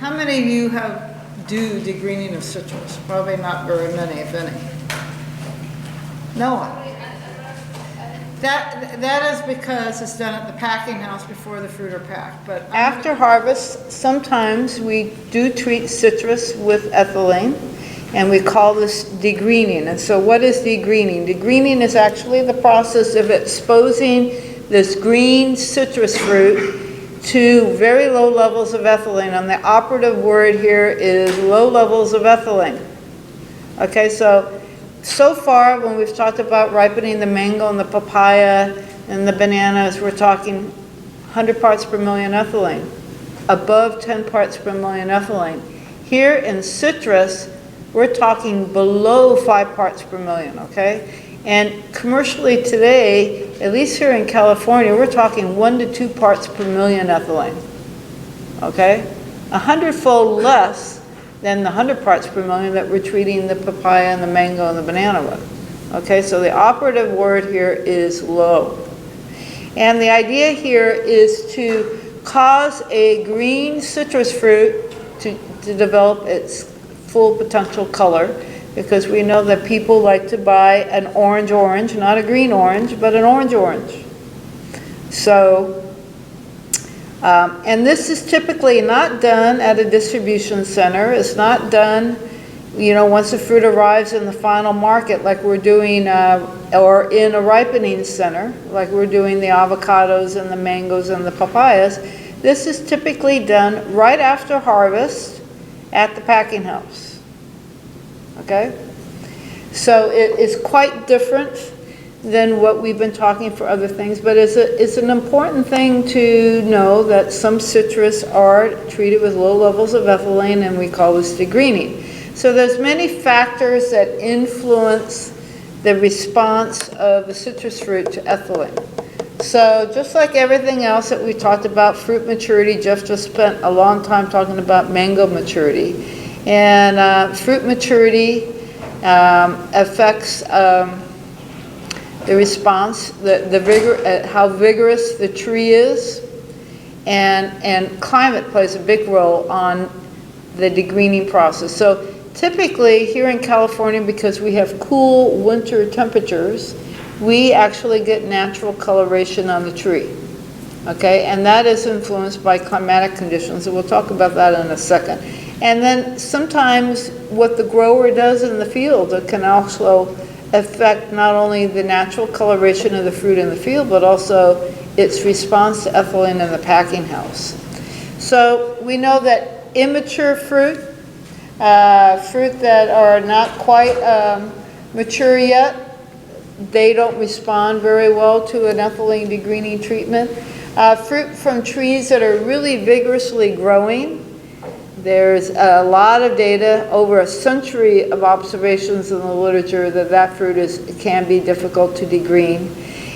How many of you do degreening of citrus? Probably not very many, if any. No one. That is because it's done at the packing house before the fruit are packed. But after harvest, sometimes we do treat citrus with ethylene, and we call this degreening. And so what is degreening? Degreening is actually the process of exposing this green citrus fruit to very low levels of ethylene. And the operative word here is low levels of ethylene. Okay, so far, when we've talked about ripening the mango and the papaya and the bananas, we're talking 100 parts per million ethylene, above 10 parts per million ethylene. Here in citrus, we're talking below 5 parts per million, okay? And commercially today, at least here in California, we're talking 1 to 2 parts per million ethylene, okay? 100-fold less than the 100 parts per million that we're treating the papaya and the mango and the banana with. Okay, so the operative word here is low. And the idea here is to cause a green citrus fruit to develop its full potential color, because we know that people like to buy an orange, not a green orange, but an orange. So, and this is typically not done at a distribution center. It's not done, once the fruit arrives in the final market, like we're doing, or in a ripening center, like we're doing the avocados and the mangoes and the papayas. This is typically done right after harvest at the packing house. Okay? So it is quite different than what we've been talking for other things, but it's an important thing to know that some citrus are treated with low levels of ethylene, and we call this degreening. So there's many factors that influence the response of the citrus fruit to ethylene. So just like everything else that we talked about, fruit maturity, Jeff just spent a long time talking about mango maturity. And fruit maturity affects the response, the vigor, how vigorous the tree is, and climate plays a big role on the degreening process. So typically here in California, because we have cool winter temperatures, we actually get natural coloration on the tree. Okay, and that is influenced by climatic conditions, and we'll talk about that in a second. And then sometimes what the grower does in the field, it can also affect not only the natural coloration of the fruit in the field, but also its response to ethylene in the packing house. So we know that immature fruit, fruit that are not quite mature yet, they don't respond very well to an ethylene degreening treatment. Fruit from trees that are really vigorously growing, there's a lot of data, over a century of observations in the literature, that fruit can be difficult to degreen.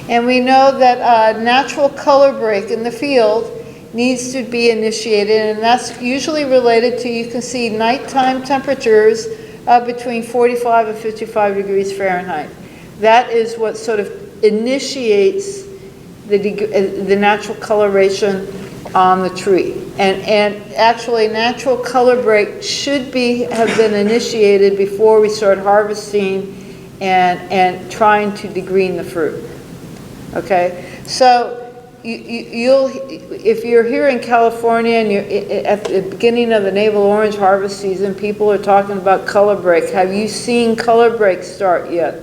And we know that natural color break in the field needs to be initiated, and that's usually related to, you can see nighttime temperatures between 45 and 55 degrees Fahrenheit. That is what sort of initiates the natural coloration on the tree. And actually natural color break should have been initiated before we start harvesting and trying to degreen the fruit. Okay, so if you're here in California and you're at the beginning of the navel orange harvest season, people are talking about color break. Have you seen color break start yet?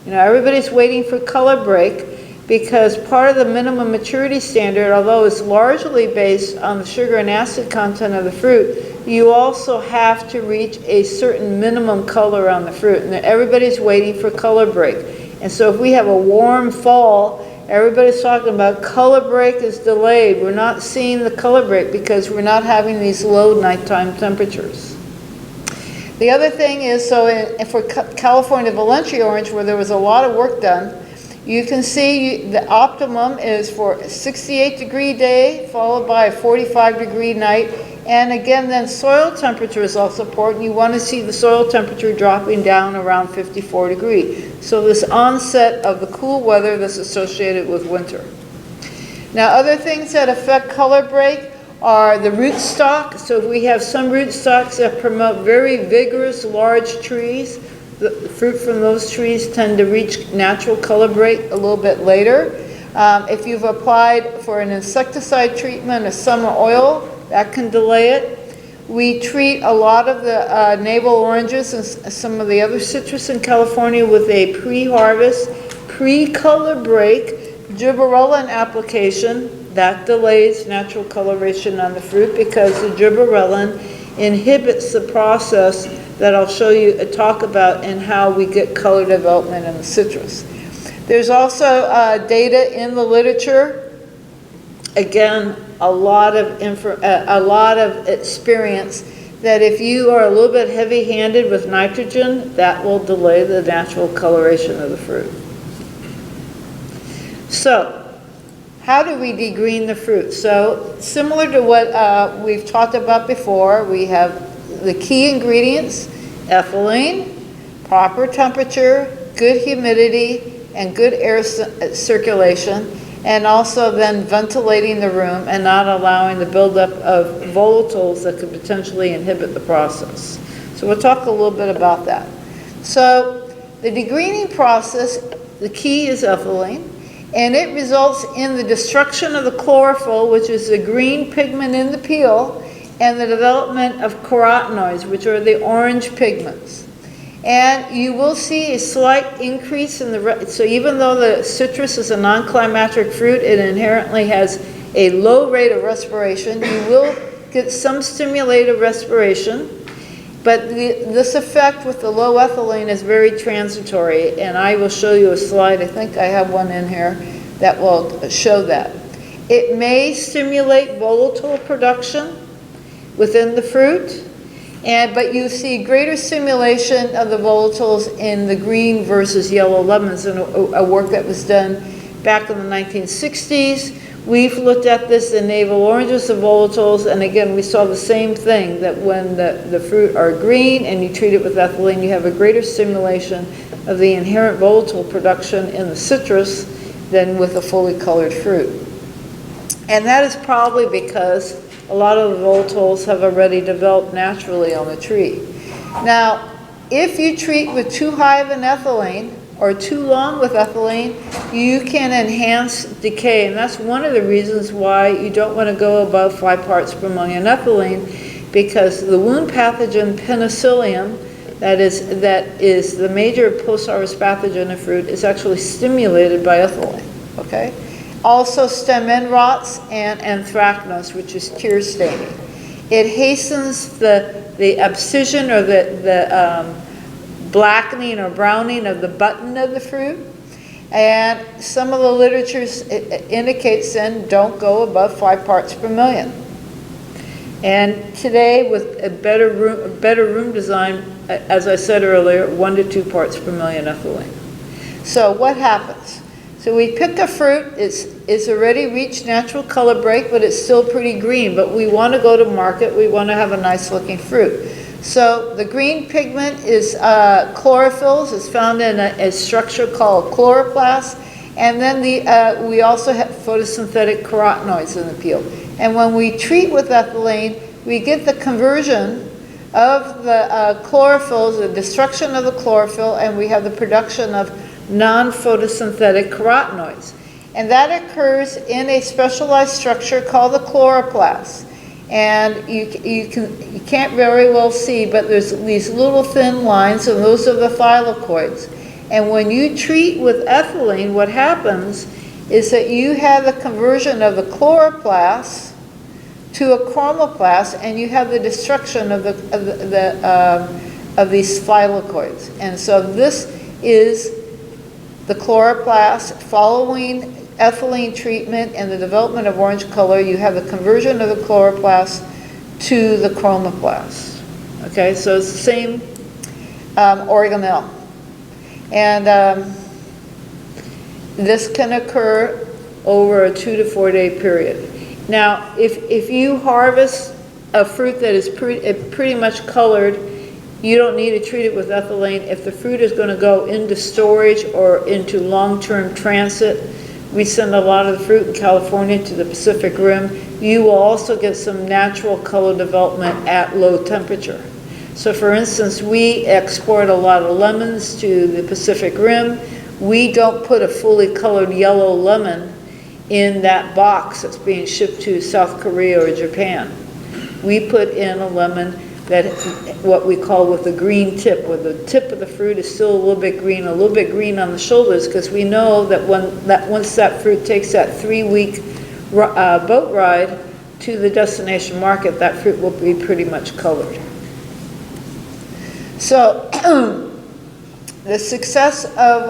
Everybody's waiting for color break, because part of the minimum maturity standard, although it's largely based on the sugar and acid content of the fruit, you also have to reach a certain minimum color on the fruit, and everybody's waiting for color break. And so if we have a warm fall, everybody's talking about color break is delayed. We're not seeing the color break because we're not having these low nighttime temperatures. The other thing is, for California Valencia orange, where there was a lot of work done, you can see the optimum is for a 68-degree day followed by a 45-degree night. And again, then soil temperature is also important. You want to see the soil temperature dropping down around 54 degrees. So this onset of the cool weather that's associated with winter. Now, other things that affect color break are the rootstock. So if we have some rootstocks that promote very vigorous, large trees, the fruit from those trees tend to reach natural color break a little bit later. If you've applied for an insecticide treatment, a summer oil, that can delay it. We treat a lot of the navel oranges and some of the other citrus in California with a pre-harvest, pre-color break gibberellin application. That delays natural coloration on the fruit because the gibberellin inhibits the process that I'll show you, talk about, and how we get color development in the citrus. There's also data in the literature, again, a lot of experience, that if you are a little bit heavy-handed with nitrogen, that will delay the natural coloration of the fruit. So, how do we degreen the fruit? So, similar to what we've talked about before, we have the key ingredients: ethylene, proper temperature, good humidity, and good air circulation, and also then ventilating the room and not allowing the buildup of volatiles that could potentially inhibit the process. So we'll talk a little bit about that. So the degreening process, the key is ethylene, and it results in the destruction of the chlorophyll, which is the green pigment in the peel, and the development of carotenoids, which are the orange pigments. And you will see a slight increase in so even though the citrus is a non-climatic fruit, it inherently has a low rate of respiration. You will get some stimulated respiration, but this effect with the low ethylene is very transitory, and I will show you a slide. I think I have one in here that will show that. It may stimulate volatile production within the fruit, but you see greater stimulation of the volatiles in the green versus yellow lemons, in a work that was done back in the 1960s. We've looked at this in navel oranges, the volatiles, and again we saw the same thing, that when the fruit are green and you treat it with ethylene, you have a greater stimulation of the inherent volatile production in the citrus than with a fully colored fruit. And that is probably because a lot of the volatiles have already developed naturally on the tree. Now, if you treat with too high of an ethylene or too long with ethylene, you can enhance decay, and that's one of the reasons why you don't want to go above 5 parts per million ethylene, because the wound pathogen penicillium, that is the major post-harvest pathogen of fruit, is actually stimulated by ethylene, okay? Also stem end rots and anthracnose, which is tear staining. It hastens the abscission or the blackening or browning of the button of the fruit. And some of the literature indicates then don't go above 5 parts per million. And today with a better room design, as I said earlier, 1 to 2 parts per million ethylene. So what happens? So we pick a fruit, it's already reached natural color break, but it's still pretty green, but we want to go to market, we want to have a nice looking fruit. So the green pigment is chlorophylls. It's found in a structure called chloroplast, and then we also have photosynthetic carotenoids in the peel. And when we treat with ethylene, we get the conversion of the chlorophylls, the destruction of the chlorophyll, and we have the production of non-photosynthetic carotenoids. And that occurs in a specialized structure called the chloroplast. And you can't very well see, but there's these little thin lines, and those are the thylakoids. And when you treat with ethylene, what happens is that you have the conversion of the chloroplast to a chromoplast, and you have the destruction of these thylakoids. And so this is the chloroplast following ethylene treatment and the development of orange color. You have the conversion of the chloroplast to the chromoplast. Okay, so it's the same organelle. And this can occur over a 2 to 4 day period. Now, if you harvest a fruit that is pretty much colored, you don't need to treat it with ethylene. If the fruit is going to go into storage or into long-term transit We send a lot of the fruit in California to the Pacific Rim. You will also get some natural color development at low temperature. So for instance, we export a lot of lemons to the Pacific Rim. We don't put a fully colored yellow lemon in that box that's being shipped to South Korea or Japan. We put in a lemon that, what we call with a green tip, where the tip of the fruit is still a little bit green on the shoulders, because we know that once that fruit takes that 3-week boat ride to the destination market, that fruit will be pretty much colored. So the success of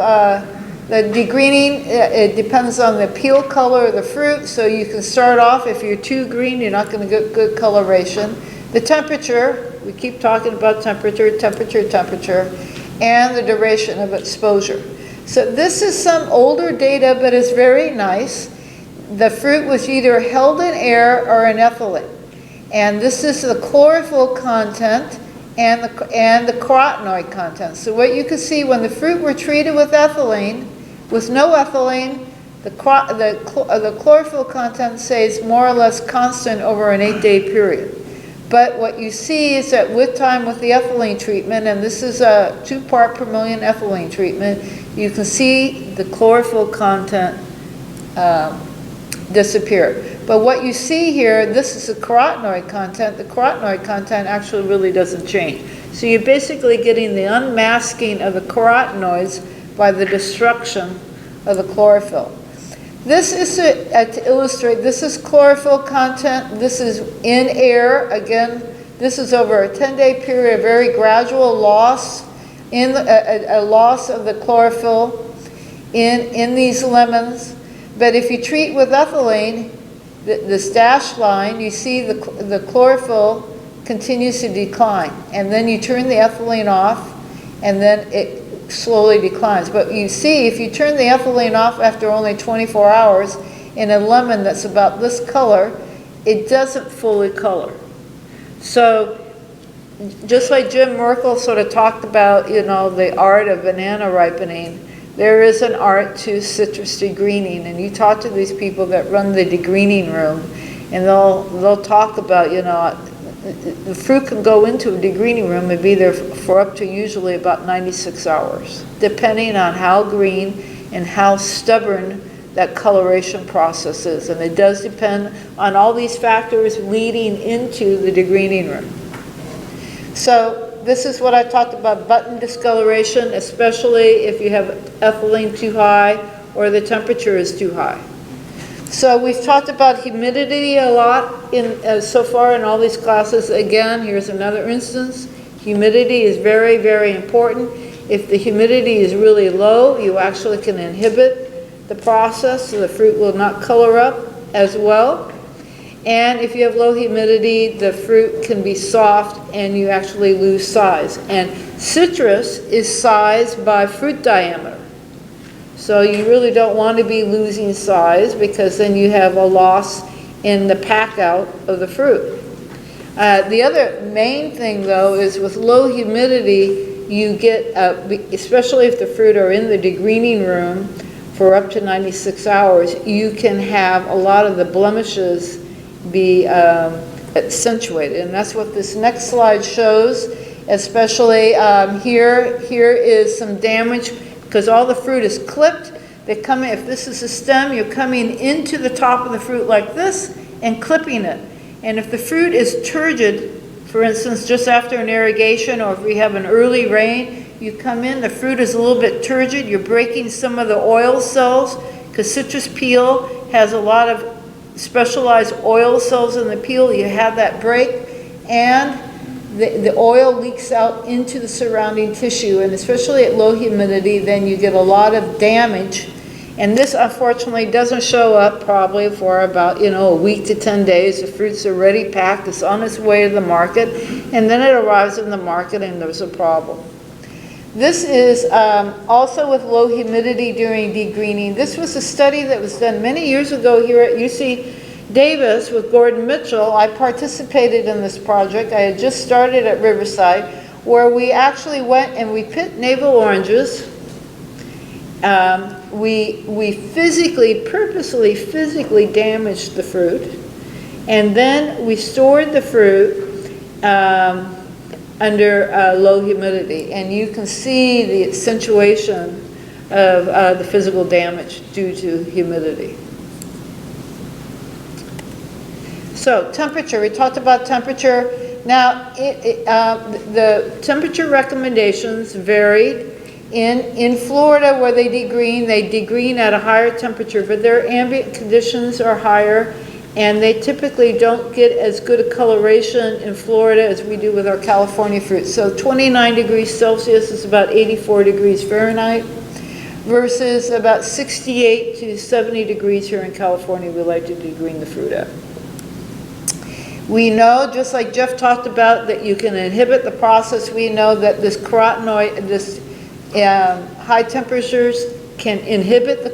the degreening, it depends on the peel color of the fruit. So you can start off, if you're too green, you're not going to get good coloration. The temperature, we keep talking about temperature, and the duration of exposure. So this is some older data, but it's very nice. The fruit was either held in air or in ethylene. And this is the chlorophyll content and the carotenoid content. So what you can see, when the fruit were treated with ethylene, with no ethylene, the chlorophyll content stays more or less constant over an 8-day period. But what you see is that with time, with the ethylene treatment, and this is a 2 part per million ethylene treatment, you can see the chlorophyll content disappear. But what you see here, this is the carotenoid content. The carotenoid content actually really doesn't change. So you're basically getting the unmasking of the carotenoids by the destruction of the chlorophyll. This is to illustrate, this is chlorophyll content, this is in air. Again, this is over a 10-day period, a very gradual loss, a loss of the chlorophyll in these lemons. But if you treat with ethylene, this dashed line, you see the chlorophyll continues to decline. And then you turn the ethylene off, and then it slowly declines. But you see, if you turn the ethylene off after only 24 hours in a lemon that's about this color, it doesn't fully color. So just like Jim Merkel sort of talked about, the art of banana ripening, there is an art to citrus degreening. And you talk to these people that run the degreening room, and they'll talk about, the fruit can go into a degreening room and be there for up to usually about 96 hours, depending on how green and how stubborn that coloration process is. And it does depend on all these factors leading into the degreening room. So this is what I talked about, button discoloration, especially if you have ethylene too high or the temperature is too high. So we've talked about humidity a lot so far in all these classes. Again, here's another instance. Humidity is very, very important. If the humidity is really low, you actually can inhibit the process, so the fruit will not color up as well. And if you have low humidity, the fruit can be soft and you actually lose size. And citrus is sized by fruit diameter. So you really don't want to be losing size, because then you have a loss in the pack out of the fruit. The other main thing, though, is with low humidity, you get, especially if the fruit are in the degreening room for up to 96 hours, you can have a lot of the blemishes be accentuated. And that's what this next slide shows, especially here is some damage. Because all the fruit is clipped, if this is a stem, you're coming into the top of the fruit like this and clipping it. And if the fruit is turgid, for instance, just after an irrigation, or if we have an early rain, you come in, the fruit is a little bit turgid, you're breaking some of the oil cells, because citrus peel has a lot of specialized oil cells in the peel. You have that break, and the oil leaks out into the surrounding tissue, and especially at low humidity, then you get a lot of damage. And this unfortunately doesn't show up probably for about a week to 10 days. The fruit's already packed, it's on its way to the market, and then it arrives in the market and there's a problem. This is also with low humidity during degreening. This was a study that was done many years ago here at UC Davis with Gordon Mitchell. I participated in this project. I had just started at Riverside, where we actually went and we picked navel oranges, We physically, purposely physically damaged the fruit, and then we stored the fruit under low humidity, and you can see the accentuation of the physical damage due to humidity. So temperature, we talked about temperature. Now, the temperature recommendations varied. In Florida, where they degreen at a higher temperature, but their ambient conditions are higher, and they typically don't get as good a coloration in Florida as we do with our California fruit. So 29 degrees Celsius is about 84 degrees Fahrenheit, versus about 68 to 70 degrees here in California we like to degreen the fruit at. We know, just like Jeff talked about, that you can inhibit the process. We know that this carotenoid, high temperatures can inhibit the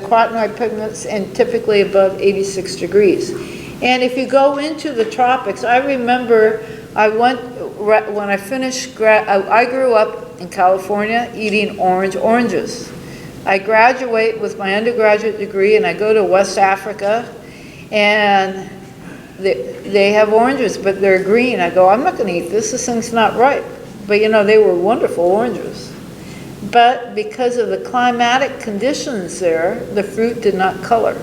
carotenoid pigments, and typically above 86 degrees. And if you go into the tropics, I remember when I finished, I grew up in California eating oranges. I graduate with my undergraduate degree and I go to West Africa, and they have oranges, but they're green. I go, I'm not going to eat this thing's not ripe. But you know, they were wonderful oranges. But because of the climatic conditions there, the fruit did not color.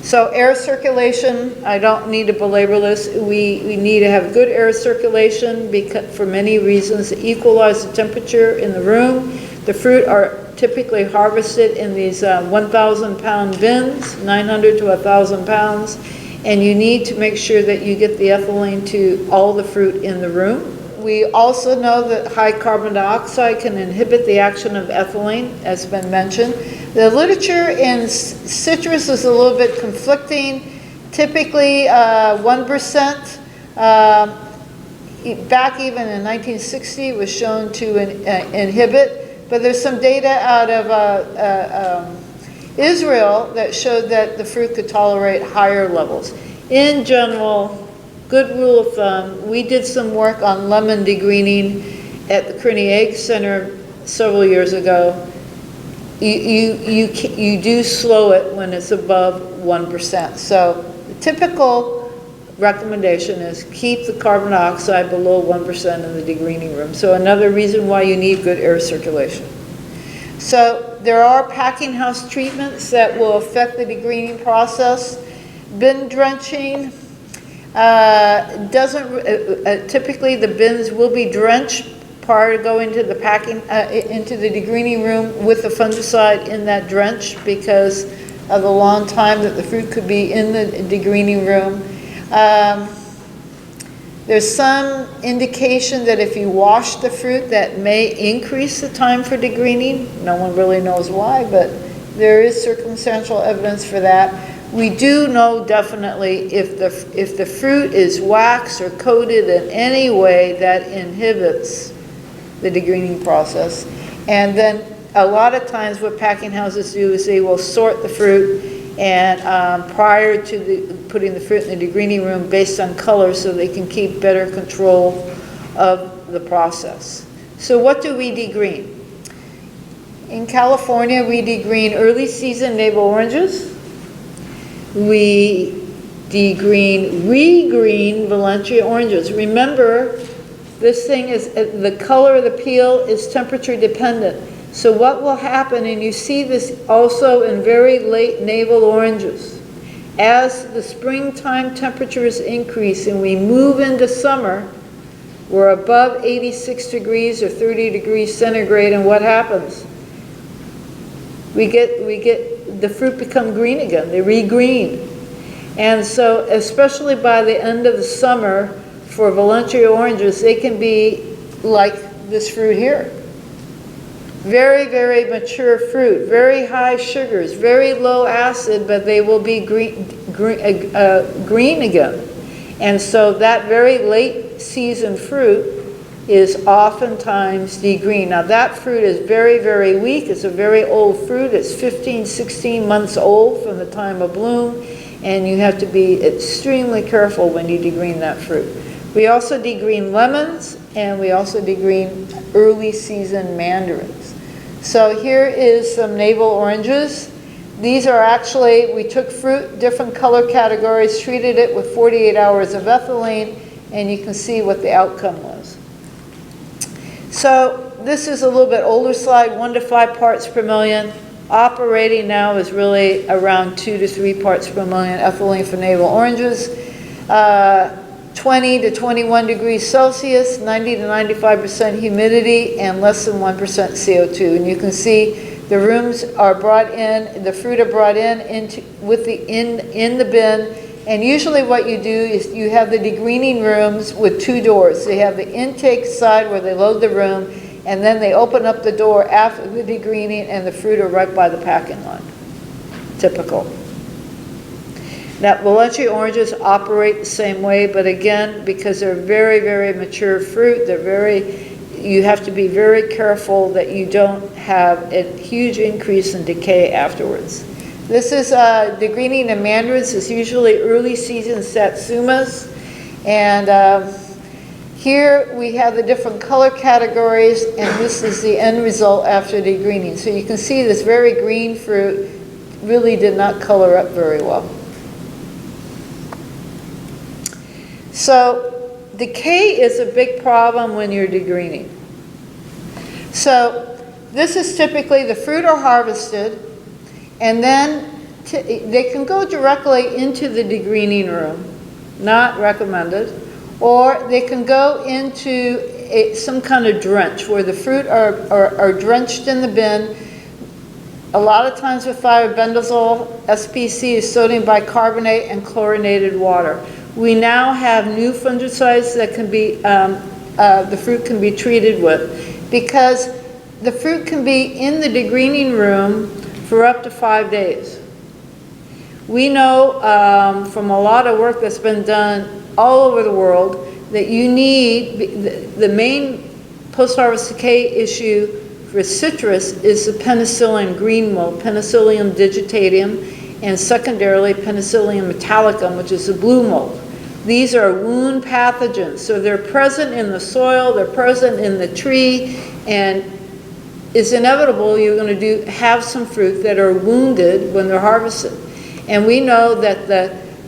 So air circulation, I don't need to belabor this. We need to have good air circulation for many reasons to equalize the temperature in the room. The fruit are typically harvested in these 1,000-pound bins, 900 to 1,000 pounds, and you need to make sure that you get the ethylene to all the fruit in the room. We also know that high carbon dioxide can inhibit the action of ethylene, as been mentioned. The literature in citrus is a little bit conflicting. Typically 1%, back even in 1960, was shown to inhibit. But there's some data out of Israel that showed that the fruit could tolerate higher levels. In general, good rule of thumb, we did some work on lemon degreening at the Kearney Egg Center several years ago. You do slow it when it's above 1%. So the typical recommendation is keep the carbon dioxide below 1% in the degreening room. So another reason why you need good air circulation. So there are packing house treatments that will affect the degreening process. Bin drenching typically the bins will be drenched prior to going to the into the degreening room with the fungicide in that drench, because of the long time that the fruit could be in the degreening room. There's some indication that if you wash the fruit, that may increase the time for degreening. No one really knows why, but there is circumstantial evidence for that. We do know definitely if the fruit is waxed or coated in any way, that inhibits the degreening process. And then a lot of times what packing houses do is they will sort the fruit and prior to putting the fruit in the degreening room based on color, so they can keep better control of the process. So what do we degreen? In California, we degreen early season navel oranges. We regreen Valencia oranges. Remember, this thing is, the color of the peel is temperature dependent. So what will happen, and you see this also in very late navel oranges, as the springtime temperatures increase and we move into summer, we're above 86 degrees or 30 degrees centigrade, and what happens? We get the fruit become green again, they regreen. And so especially by the end of the summer, for Valencia oranges, they can be like this fruit here. Very, very mature fruit, very high sugars, very low acid, but they will be green again. And so that very late season fruit is oftentimes degreened. Now that fruit is very, very weak. It's a very old fruit. It's 15, 16 months old from the time of bloom, and you have to be extremely careful when you degreen that fruit. We also degreen lemons, and we also degreen early season mandarins. So here is some navel oranges. These are actually, we took fruit, different color categories, treated it with 48 hours of ethylene, and you can see what the outcome was. So this is a little bit older slide, 1 to 5 parts per million. Operating now is really around 2 to 3 parts per million ethylene for navel oranges. 20 to 21 degrees Celsius, 90 to 95% humidity, and less than 1% CO2. And you can see the rooms are brought in, the fruit are brought in in the bin. And usually what you do is you have the degreening rooms with 2 doors. They have the intake side where they load the room, and then they open up the door after the degreening, and the fruit are right by the packing line. Typical. Now, Valencia oranges operate the same way, but again, because they're very, very mature fruit, you have to be very careful that you don't have a huge increase in decay afterwards. This is degreening of mandarins. It's usually early season satsumas. And here we have the different color categories, and this is the end result after degreening. So you can see this very green fruit really did not color up very well. So decay is a big problem when you're degreening. So this is typically the fruit are harvested, and then they can go directly into the degreening room, not recommended, or they can go into some kind of drench where the fruit are drenched in the bin. A lot of times with thiobendazole, SPC is sodium bicarbonate and chlorinated water. We now have new fungicides that can be, the fruit can be treated with, because the fruit can be in the degreening room for up to 5 days. We know from a lot of work that's been done all over the world that you need, the main post-harvest decay issue for citrus is the penicillium green mold, Penicillium digitatum, and secondarily Penicillium metallicum, which is the blue mold. These are wound pathogens, so they're present in the soil, they're present in the tree, and it's inevitable you're going to have some fruit that are wounded when they're harvested. And we know that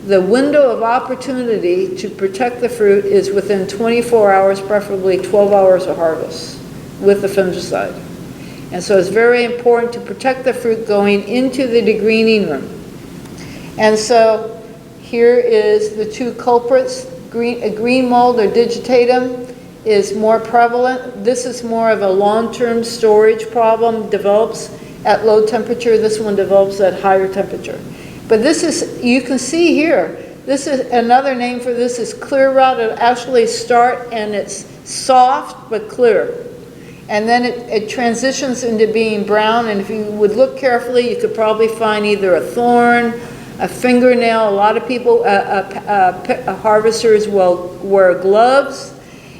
the window of opportunity to protect the fruit is within 24 hours, preferably 12 hours of harvest with the fungicide. And so it's very important to protect the fruit going into the degreening room. And so here is the 2 culprits. Green mold or digitatum is more prevalent. This is more of a long-term storage problem, develops at low temperature. This one develops at higher temperature. But this is, you can see here, this is another name for this is clear rot. It'll actually start and it's soft but clear. And then it transitions into being brown, and if you would look carefully, you could probably find either a thorn, a fingernail. A lot of people, harvesters will wear gloves,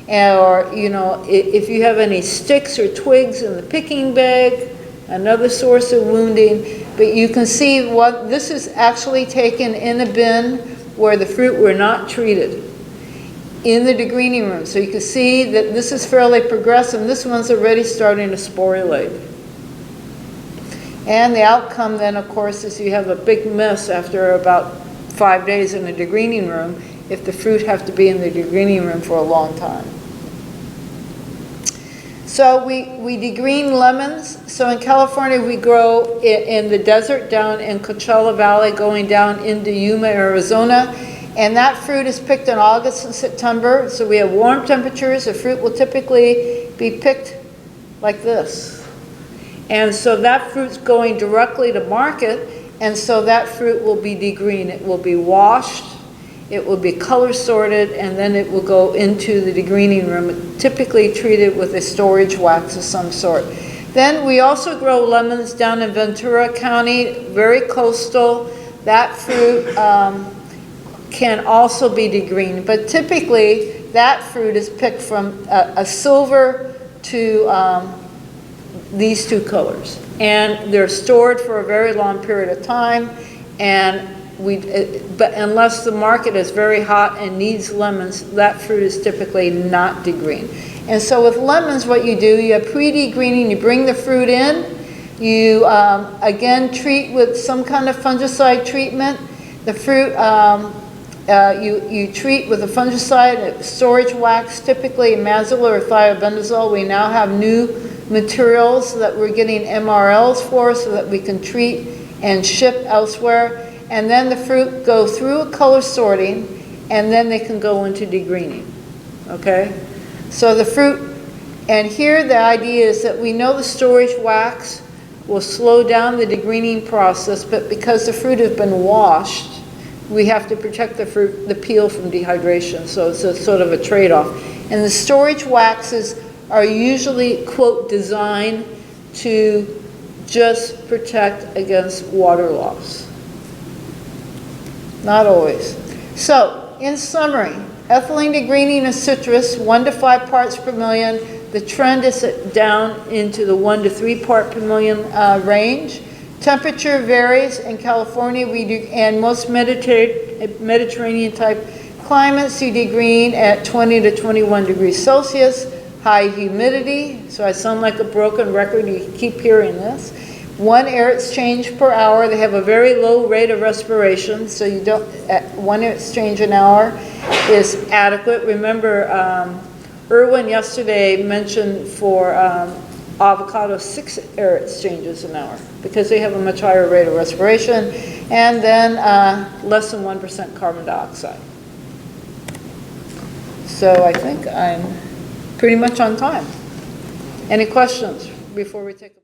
or if you have any sticks or twigs in the picking bag, another source of wounding. But you can see what this is actually taken in a bin where the fruit were not treated in the degreening room. So you can see that this is fairly progressive. This one's already starting to sporulate. And the outcome then, of course, is you have a big mess after about 5 days in the degreening room if the fruit have to be in the degreening room for a long time. So we degreen lemons. So in California, we grow in the desert down in Coachella Valley, going down into Yuma, Arizona. And that fruit is picked in August and September. So we have warm temperatures. The fruit will typically be picked like this. And so that fruit's going directly to market. And so that fruit will be degreened. It will be washed. It will be color sorted, and then it will go into the degreening room, typically treated with a storage wax of some sort. Then we also grow lemons down in Ventura County, very coastal. That fruit can also be degreened, but typically that fruit is picked from a silver to these 2 colors. And they're stored for a very long period of time, and but unless the market is very hot and needs lemons, that fruit is typically not degreened. And so with lemons, what you do, you have pre-degreening, you bring the fruit in, you again treat with some kind of fungicide treatment. The fruit, you treat with a fungicide, storage wax, typically mazzola or thiobendazole. We now have new materials that we're getting MRLs for so that we can treat and ship elsewhere. And then the fruit go through a color sorting, and then they can go into degreening, okay? So the fruit, and here the idea is that we know the storage wax will slow down the degreening process, but because the fruit has been washed, we have to protect the fruit, the peel from dehydration, so it's a sort of a trade-off. And the storage waxes are usually, quote, designed to just protect against water loss. Not always. So, in summary, ethylene degreening of citrus, 1 to 5 parts per million. The trend is down into the 1 to 3 part per million range. Temperature varies in California and most Mediterranean type climates. You degreen at 20 to 21 degrees Celsius. High humidity, so I sound like a broken record, you keep hearing this. 1 air exchange per hour. They have a very low rate of respiration, so you don't, 1 air exchange an hour is adequate. Remember, Irwin yesterday mentioned for avocado 6 air exchanges an hour because they have a much higher rate of respiration, and then less than 1% carbon dioxide. So I think I'm pretty much on time. Any questions before we take a